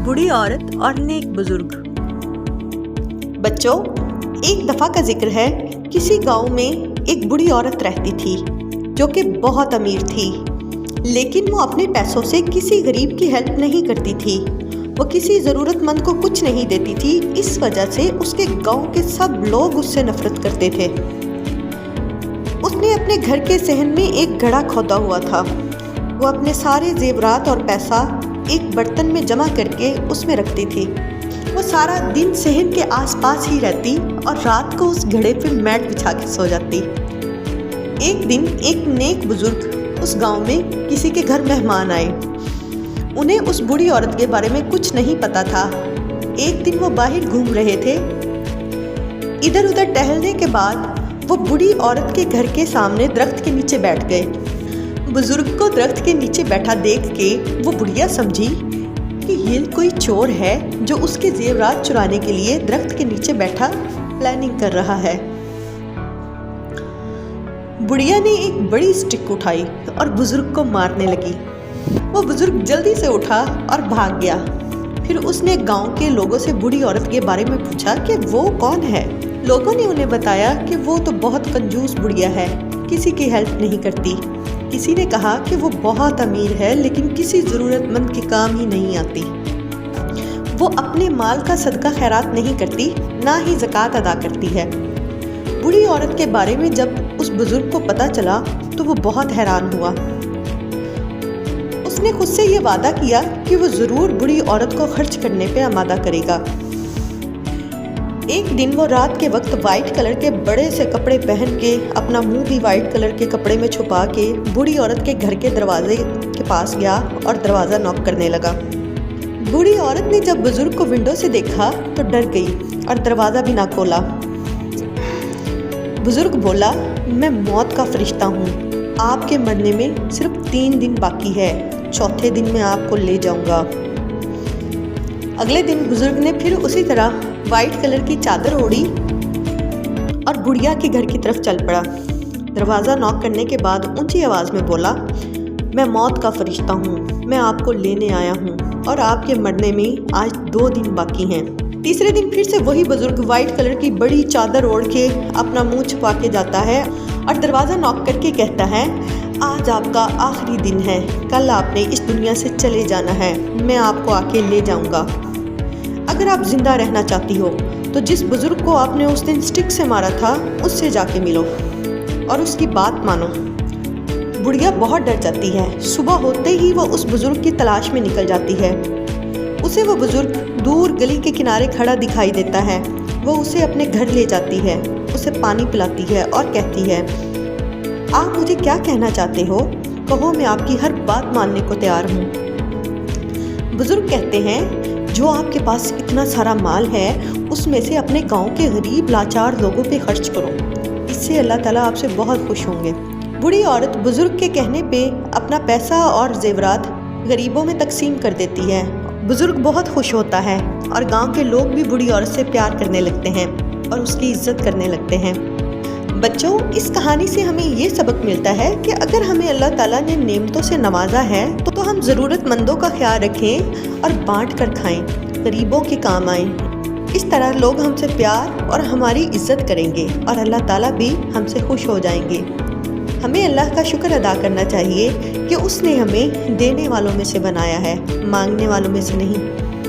बूढ़ी औरत और नेक बुजुर्ग। बच्चों, एक दफ़ा का जिक्र है, किसी गांव में एक बूढ़ी औरत रहती थी जो कि बहुत अमीर थी, लेकिन वो अपने पैसों से किसी गरीब की हेल्प नहीं करती थी। वो किसी ज़रूरतमंद को कुछ नहीं देती थी। इस वजह से उसके गांव के सब लोग उससे नफरत करते थे। उसने अपने घर के सहन में एक घड़ा खोदा हुआ था। वो अपने सारे जेवरात और पैसा एक बर्तन में जमा करके उसमें रखती थी। वो सारा दिन सहन के आसपास ही रहती और रात को उस घड़े पे मैट बिछा के सो जाती। एक दिन एक नेक बुजुर्ग उस गांव में किसी के घर मेहमान आए। उन्हें उस बूढ़ी औरत के बारे में कुछ नहीं पता था। एक दिन वो बाहर घूम रहे थे। इधर उधर टहलने के बाद वो बूढ़ी औरत के घर के सामने दरख्त के नीचे बैठ गए। बुजुर्ग को दरख्त के नीचे बैठा देख के वो बुढ़िया समझी कि ये कोई चोर है जो उसके जेवरात चुराने के लिए दरख्त के नीचे बैठा प्लानिंग कर रहा है। बुढ़िया ने एक बड़ी स्टिक उठाई और बुजुर्ग को मारने लगी। वो बुजुर्ग जल्दी से उठा और भाग गया। फिर उसने गांव के लोगों से बूढ़ी औरत के बारे में पूछा कि वो कौन है। लोगों ने उन्हें बताया कि वो तो बहुत कंजूस बुढ़िया है, किसी की हेल्प नहीं करती। किसी ने कहा कि वो बहुत अमीर है, लेकिन किसी ज़रूरतमंद के काम ही नहीं आती। वो अपने माल का सदका खैरात नहीं करती, ना ही ज़कात अदा करती है। बूढ़ी औरत के बारे में जब उस बुजुर्ग को पता चला तो वो बहुत हैरान हुआ। उसने खुद से ये वादा किया कि वो ज़रूर बूढ़ी औरत को खर्च करने पे आमादा करेगा। एक दिन वो रात के वक्त वाइट कलर के बड़े से कपड़े पहन के, अपना मुंह भी वाइट कलर के कपड़े में छुपा के बूढ़ी औरत के घर के दरवाजे के पास गया और दरवाज़ा नॉक करने लगा। बूढ़ी औरत ने जब बुजुर्ग को विंडो से देखा तो डर गई और दरवाज़ा भी ना खोला। बुजुर्ग बोला, मैं मौत का फरिश्ता हूँ, आपके मरने में सिर्फ 3 दिन बाकी है, चौथे दिन मैं आपको ले जाऊँगा। अगले दिन बुजुर्ग ने फिर उसी तरह वाइट कलर की चादर ओढ़ी और बुढ़िया के घर की तरफ चल पड़ा। दरवाज़ा नॉक करने के बाद ऊंची आवाज़ में बोला, मैं मौत का फरिश्ता हूँ, मैं आपको लेने आया हूँ और आपके मरने में आज 2 दिन बाकी हैं। तीसरे दिन फिर से वही बुजुर्ग वाइट कलर की बड़ी चादर ओढ़ के अपना मुंह छुपा के जाता है और दरवाज़ा नॉक करके कहता है, आज आपका आखिरी दिन है, कल आपने इस दुनिया से चले जाना है, मैं आपको आके ले जाऊँगा। अगर आप जिंदा रहना चाहती हो तो जिस बुजुर्ग को आपने उस दिन स्टिक से मारा था उससे जाके मिलो और उसकी बात मानो। बुढ़िया बहुत डर जाती है। सुबह होते ही वो उस बुजुर्ग की तलाश में निकल जाती है। उसे वो बुजुर्ग दूर गली के किनारे खड़ा दिखाई देता है। वो उसे अपने घर ले जाती है, उसे पानी पिलाती है और कहती है, आप मुझे क्या कहना चाहते हो, कहो, मैं आपकी हर बात मानने को तैयार हूँ। बुजुर्ग कहते हैं, जो आपके पास इतना सारा माल है उसमें से अपने गांव के गरीब लाचार लोगों पे खर्च करो, इससे अल्लाह ताला आपसे बहुत खुश होंगे। बूढ़ी औरत बुजुर्ग के कहने पे अपना पैसा और जेवरात गरीबों में तकसीम कर देती है। बुजुर्ग बहुत खुश होता है और गांव के लोग भी बूढ़ी औरत से प्यार करने लगते हैं और उसकी इज्जत करने लगते हैं। बच्चों, इस कहानी से हमें ये सबक मिलता है कि अगर हमें अल्लाह ताला ने नेमतों से नवाजा है तो हम ज़रूरतमंदों का ख्याल रखें और बांट कर खाएं, गरीबों के काम आएं। इस तरह लोग हमसे प्यार और हमारी इज्जत करेंगे और अल्लाह ताला भी हमसे खुश हो जाएंगे। हमें अल्लाह का शुक्र अदा करना चाहिए कि उसने हमें देने वालों में से बनाया है, मांगने वालों में से नहीं।